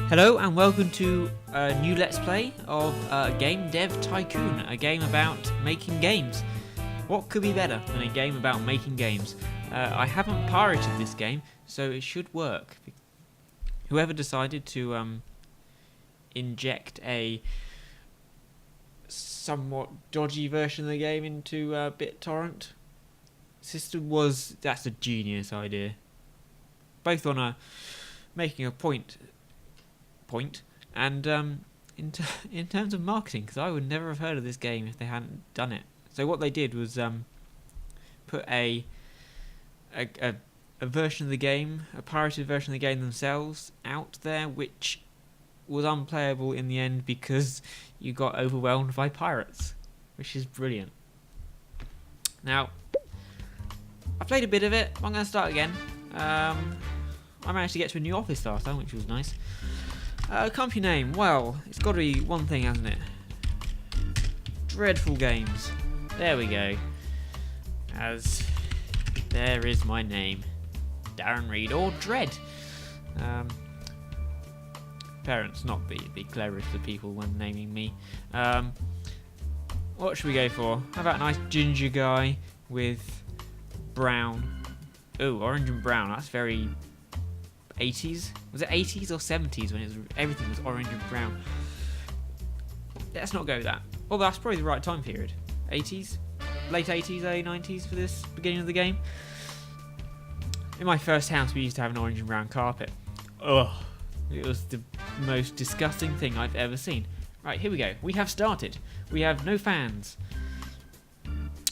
Hello and welcome to a new Let's Play of Game Dev Tycoon, a game about making games. What could be better than a game about making games? I haven't pirated this game, so it should work. Whoever decided to inject a somewhat dodgy version of the game into BitTorrent system that's a genius idea. Both on making a point and in terms of marketing, because I would never have heard of this game if they hadn't done it. So what they did was put a version of the game, a pirated version of the game themselves, out there, which was unplayable in the end because you got overwhelmed by pirates, which is brilliant. Now, I played a bit of it. I'm going to start again. I managed to get to a new office last time, which was nice. Company name, well, it's got to be one thing, hasn't it? Dreadful Games. There we go. As there is my name, Darren Reed, or Dread. Parents not the cleverest of people when naming me. What should we go for? How about a nice ginger guy with brown? Oh, orange and brown. That's very 80s? Was it 80s or 70s when everything was orange and brown? Let's not go with that. Well, that's probably the right time period. 80s? Late 80s, early 90s for this beginning of the game. In my first house, we used to have an orange and brown carpet. Ugh. It was the most disgusting thing I've ever seen. Right, here we go. We have started. We have no fans.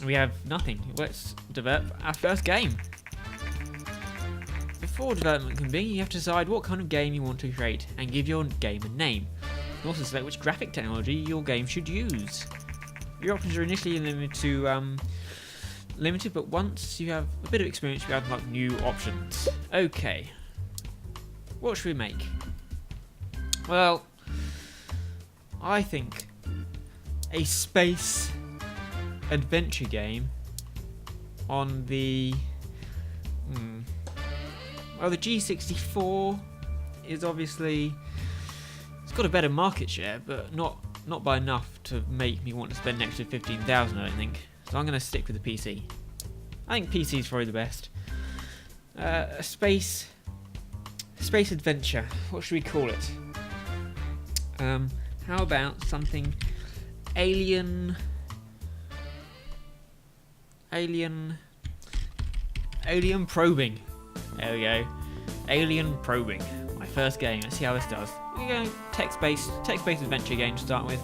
We have nothing. Let's develop our first game. Before development can begin, you have to decide what kind of game you want to create and give your game a name. You can also select which graphic technology your game should use. Your options are initially limited, but once you have a bit of experience, you have like new options. Okay, what should we make? Well, I think a space adventure game on the well, the G64 is obviously, it's got a better market share, but not by enough to make me want to spend an extra 15,000, I don't think. So I'm going to stick with the PC. I think PC is probably the best. A space adventure. What should we call it? How about something alien probing. There we go. Alien Probing. My first game. Let's see how this does. We're going text-based adventure game to start with.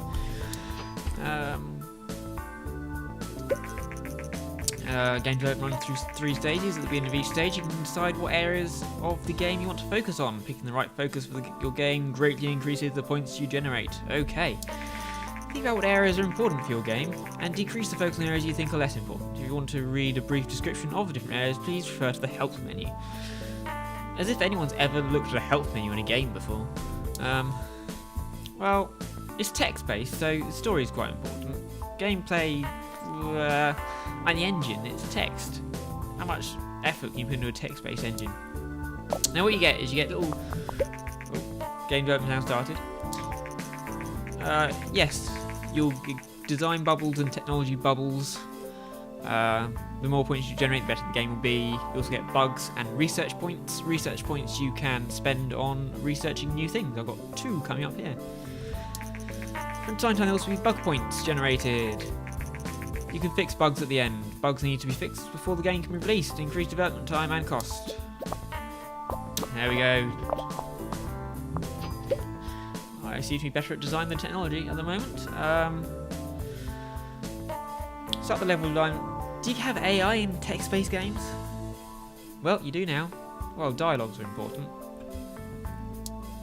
Game development runs through 3 stages. At the beginning of each stage, you can decide what areas of the game you want to focus on. Picking the right focus for your game greatly increases the points you generate. Okay. Think about what areas are important for your game, and decrease the focus on areas you think are less important. If you want to read a brief description of the different areas, please refer to the help menu. As if anyone's ever looked at a help menu in a game before. Well, it's text-based, so the story is quite important. Gameplay, and the engine, it's text. How much effort can you put into a text-based engine? Now what you get is you get little... Oh, game development now started. Yes, you'll design bubbles and technology bubbles. The more points you generate, the better the game will be. You also get bugs and research points. Research points you can spend on researching new things. I've got 2 coming up here. From time to time, there will also be bug points generated. You can fix bugs at the end. Bugs need to be fixed before the game can be released to increase development time and cost. There we go. I seem to be better at design than technology at the moment. Start the level line. Do you have AI in text-based games? Well, you do now. Well, dialogues are important.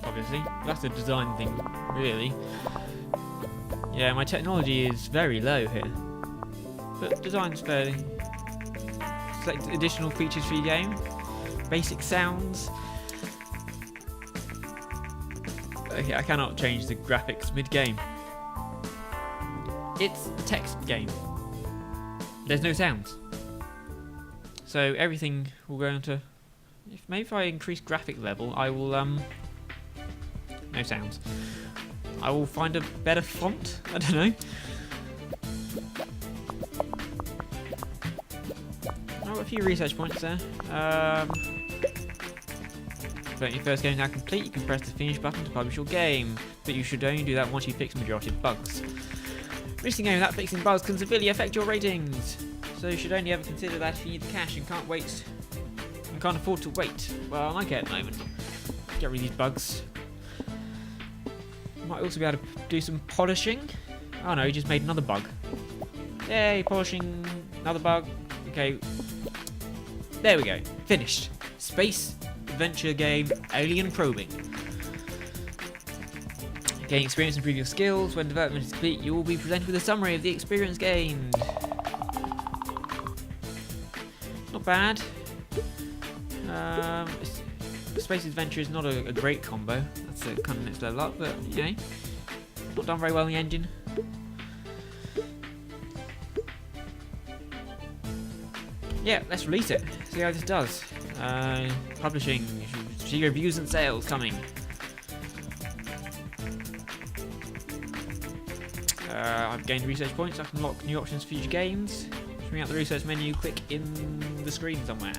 Obviously. That's a design thing, really. Yeah, my technology is very low here. But design's fairly... Select additional features for your game. Basic sounds. Okay, I cannot change the graphics mid-game. It's a text game. There's no sounds. So everything will go into... Maybe if I increase graphic level, I will... no sounds. I will find a better font. I don't know. Oh, a few research points there. When your first game is now complete, you can press the finish button to publish your game, but you should only do that once you fix the majority of bugs. Releasing a game without fixing bugs can severely affect your ratings, so you should only ever consider that if you need the cash and can't afford to wait. Well, I get at the moment. Get rid of these bugs. Might also be able to do some polishing. Oh no, he just made another bug. Yay, polishing another bug. Okay. There we go. Finished. Space adventure game, alien probing. Gain experience and improve your skills. When development is complete, you will be presented with a summary of the experience gained. Not bad. Space adventure is not a great combo. That's a kind of next level up, but you know, not done very well in the engine. Yeah, let's release it. See how this does. Publishing, see reviews and sales coming. I've gained research points. I can unlock new options for future games. Bring out the research menu. Click in the screen somewhere.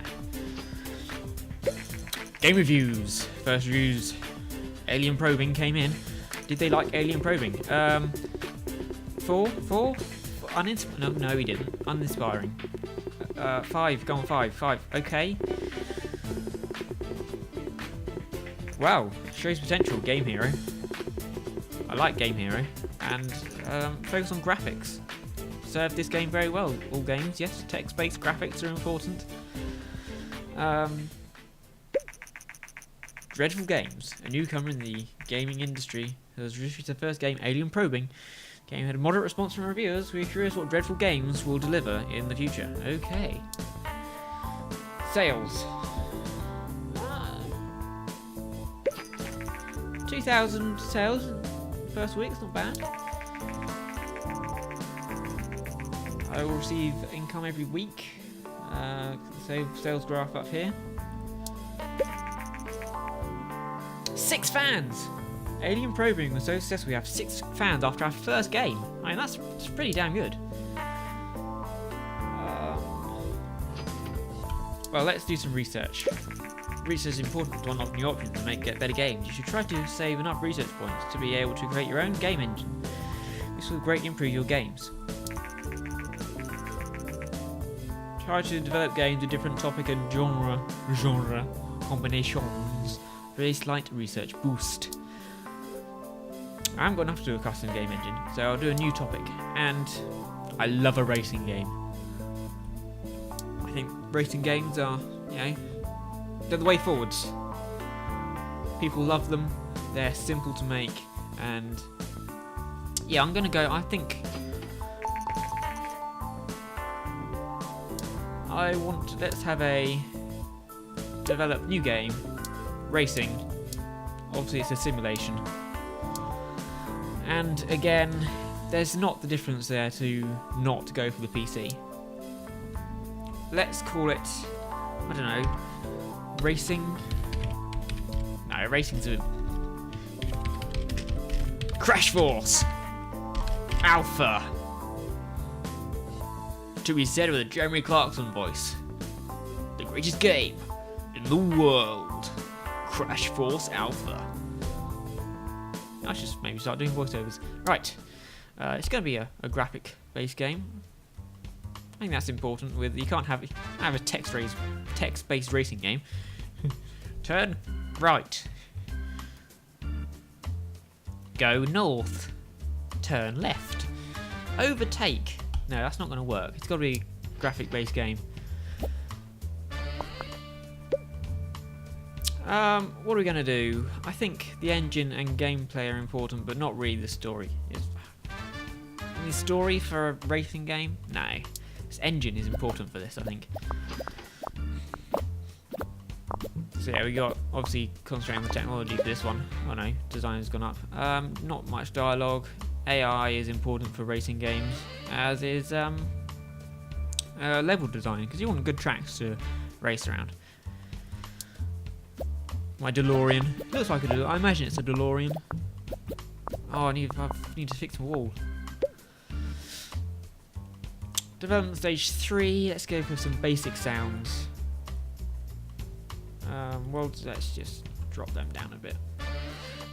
Game reviews. First reviews. Alien probing came in. Did they like alien probing? Four. No, he didn't. Uninspiring. 5. Go on, 5. Okay. Wow. Shows potential. Game Hero. I like Game Hero. And focus on graphics. Serve this game very well. All games, yes. Text-based graphics are important. Dreadful Games, a newcomer in the gaming industry, has released their first game, Alien Probing. The game had a moderate response from reviewers. We're curious what Dreadful Games will deliver in the future. Okay. Sales. 2,000 sales in the first week, it's not bad. I will receive income every week. Sales graph up here. 6 fans! Alien Probing was so successful we have 6 fans after our first game. I mean, that's pretty damn good. Well, let's do some research. Research is important to unlock new options and get better games. You should try to save enough research points to be able to create your own game engine. This will greatly improve your games. Try to develop games with different topic and genre combinations for a slight research boost. I haven't got enough to do a custom game engine, so I'll do a new topic. And I love a racing game. I think racing games are, you know, they're the way forwards. People love them. They're simple to make, and yeah, I'm gonna go. I think I want. Let's have a develop new game, racing. Obviously, it's a simulation, and again, there's not the difference there to not go for the PC. Let's call it, I don't know, racing. No, racing's a Crash Force Alpha. To be said with a Jeremy Clarkson voice. The greatest game in the world. Crash Force Alpha. I should just maybe start doing voiceovers. Right. It's going to be a graphic-based game. I think that's important. With you can't have a text-based racing game. Turn right. Go north. Turn left. Overtake. No, that's not going to work. It's got to be a graphic-based game. What are we going to do? I think the engine and gameplay are important, but not really the story. The story for a racing game? No. This engine is important for this, I think. So yeah, we got obviously concentrating on the technology for this one. Oh no, design has gone up. Not much dialogue. AI is important for racing games, as is level design, because you want good tracks to race around. My DeLorean. Looks like a DeLorean. I imagine it's a DeLorean. Oh, I need to fix my wall. Development stage 3. Let's go for some basic sounds. Well, let's just drop them down a bit.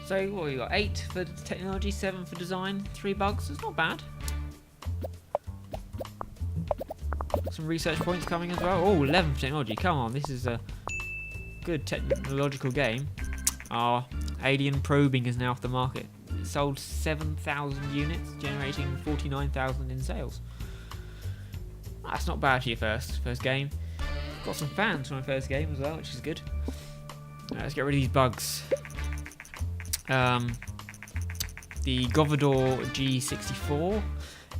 So, what have we got? 8 for technology, 7 for design, 3 bugs. It's not bad. Some research points coming as well. Oh, 11 for technology. Come on, this is a good technological game. Our alien probing is now off the market. It sold 7,000 units, generating 49,000 in sales. That's not bad for your first game. Got some fans from my first game as well, which is good. Let's get rid of these bugs. The Govodor G64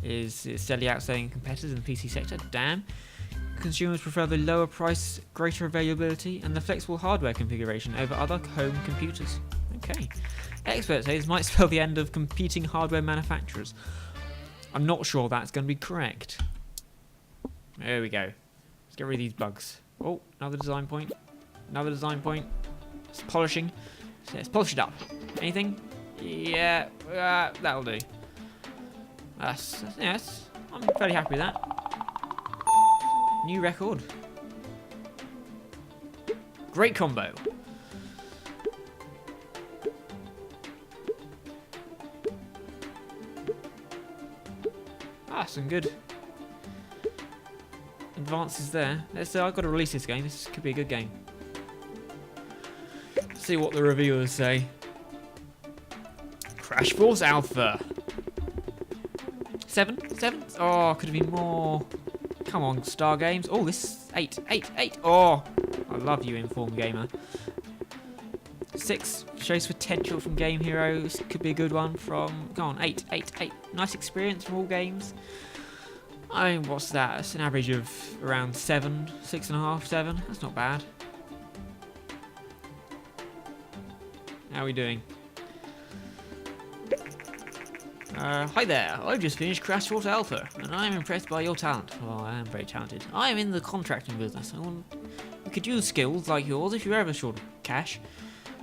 is steadily outselling competitors in the PC sector. Damn. Consumers prefer the lower price, greater availability, and the flexible hardware configuration over other home computers. Okay. Experts say this might spell the end of competing hardware manufacturers. I'm not sure that's going to be correct. There we go. Let's get rid of these bugs. Oh, another design point. Another design point. It's polishing. So let's polish it up. Anything? Yeah, that'll do. Yes, I'm fairly happy with that. New record. Great combo. Some good advances there. I've got to release this game. This could be a good game. Let's see what the reviewers say. Crash Force Alpha. 7? Oh, could have been more. Come on, Star Games. Oh, this is 8. Oh, I love you, Informed Gamer. 6 shows potential from Game Heroes. Could be a good one from. Go on, 8. Nice experience from all games. I mean, what's that? That's an average of around 7, 6.5, 7. That's not bad. How are we doing? Hi there, I've just finished Crash Force Alpha, and I am impressed by your talent. Well, I am very talented. I am in the contracting business. We could use skills like yours if you're ever short of cash.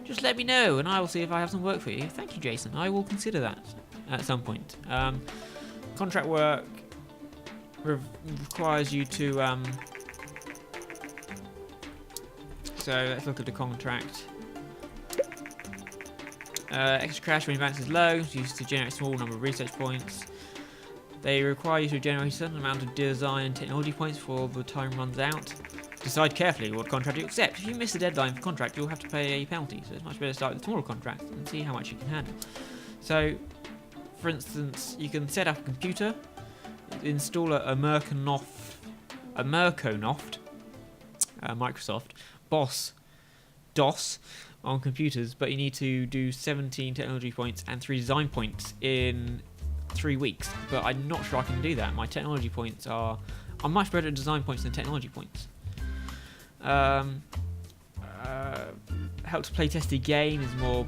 Just let me know, and I will see if I have some work for you. Thank you, Jason. I will consider that at some point. Contract work requires you to... So, let's look at the contract. Extra cash when advance is low, used to generate a small number of research points. They require you to generate a certain amount of design and technology points before the time runs out. Decide carefully what contract you accept. If you miss the deadline for contract, you'll have to pay a penalty, so it's much better to start with a smaller contract and see how much you can handle. So, for instance, you can set up a computer, install a Merconoft, Microsoft, DOS, on computers, but you need to do 17 technology points and 3 design points in 3 weeks. But I'm not sure I can do that. My technology points are... I'm much better at design points than technology points. Help to playtest the game is more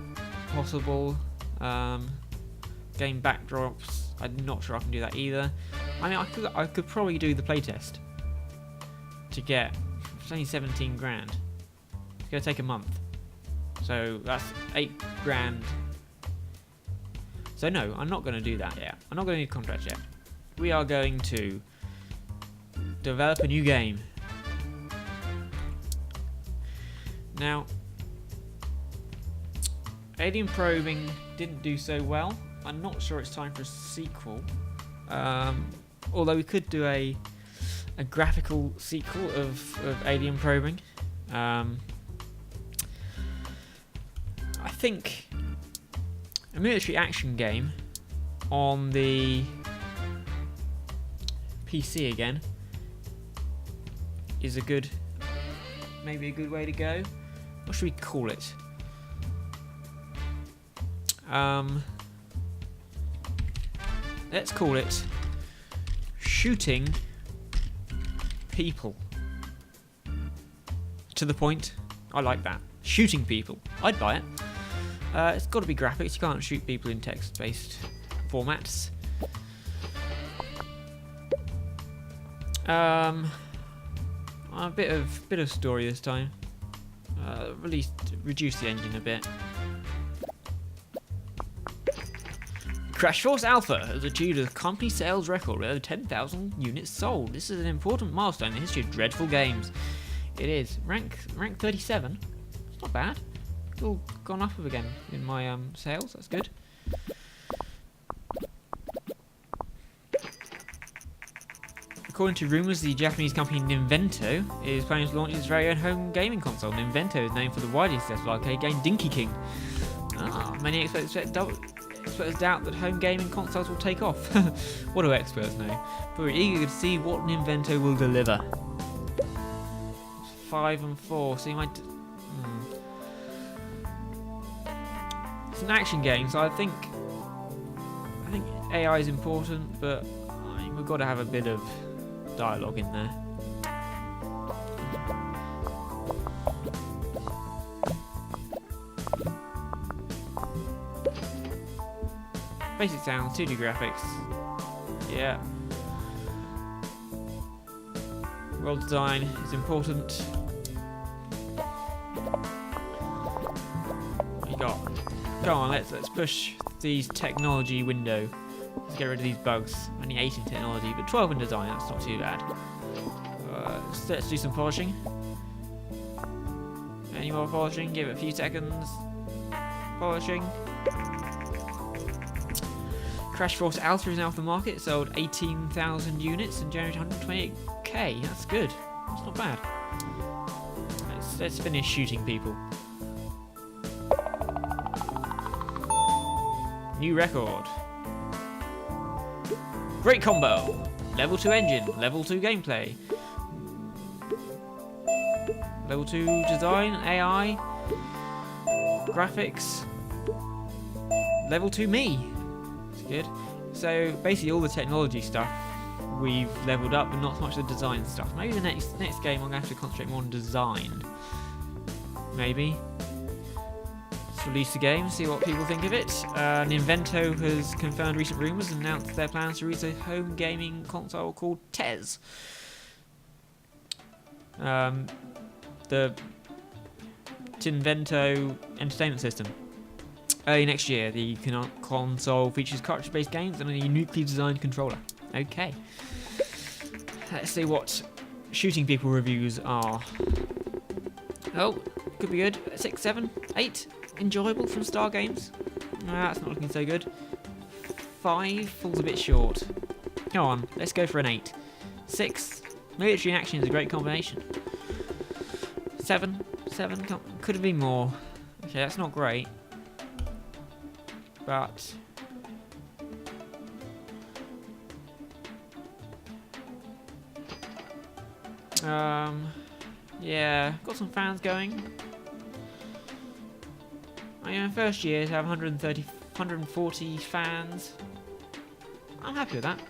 possible. Game backdrops, I'm not sure I can do that either. I mean, I could probably do the playtest to get... It's only 17 grand. It's going to take a month. So that's 8 grand. So no, I'm not going to do that yet. I'm not going to need contracts yet. We are going to develop a new game. Now, alien probing didn't do so well. I'm not sure it's time for a sequel. Although we could do a graphical sequel of alien probing. I think a military action game on the PC again is maybe a good way to go. What should we call it? Let's call it Shooting People. To the point. I like that. Shooting people. I'd buy it. It's got to be graphics. You can't shoot people in text-based formats. A bit of story this time. reduce the engine a bit. Crash Force Alpha has achieved a company sales record with over 10,000 units sold. This is an important milestone in the history of dreadful games. It is. Rank 37. It's not bad. It's all gone up again in my sales. That's good. According to rumours, the Japanese company Ninvento is planning to launch its very own home gaming console. Ninvento is named for the widely successful arcade game Dinky King. Many experts doubt that home gaming consoles will take off. What do experts know? But we're eager to see what Ninvento will deliver. 5 and 4. So you might. It's an action game, so I think AI is important, but we've got to have a bit of dialogue in there. Basic sounds, 2D graphics. Yeah. World design is important. What you got? Go on, let's push these technology window. Let's get rid of these bugs. Only 8 in technology, but 12 in design. That's not too bad. Let's do some polishing. Any more polishing? Give it a few seconds. Polishing. Crash Force Alpha is now off the market. It sold 18,000 units and generated 128k. That's good. That's not bad. Let's finish shooting people. New record. Great combo. Level 2 engine. Level 2 gameplay. Level 2 design. AI. Graphics. Level 2 me. That's good. So basically all the technology stuff we've leveled up, but not so much the design stuff. Maybe the next game I'm going to have to concentrate more on design. Maybe. Let's release the game, see what people think of it. Ninvento has confirmed recent rumours and announced their plans to release a home gaming console called TES. The Tinvento Entertainment System. Early next year, the console features cartridge-based games and a uniquely designed controller. Okay. Let's see what shooting people reviews are. Oh, could be good. 6, 7, 8. Enjoyable from Star Games. That's not looking so good. 5 falls a bit short. Come on, let's go for an 8. 6. Military and action is a great combination. 7. Could have been more. Okay, that's not great. But yeah, got some fans going. First year to have 140 fans. I'm happy with that.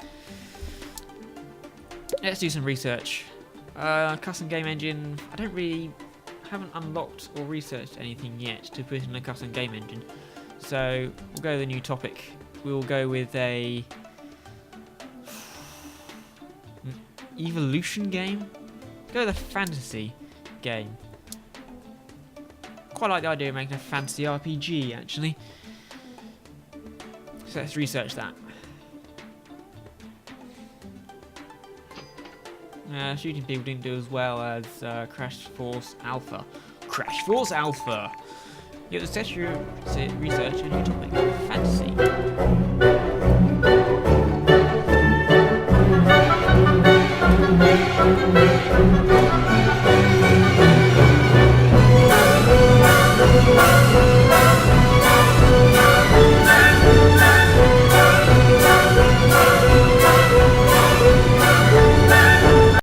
Let's do some research. Custom game engine. Haven't unlocked or researched anything yet to put in a custom game engine. So we'll go with a new topic. We'll go with a evolution game. Go with a fantasy game. Quite like the idea of making a fantasy RPG, actually. So let's research that. Shooting people didn't do as well as Crash Force Alpha. Crash Force Alpha! You have to set your research and your topic. Fantasy.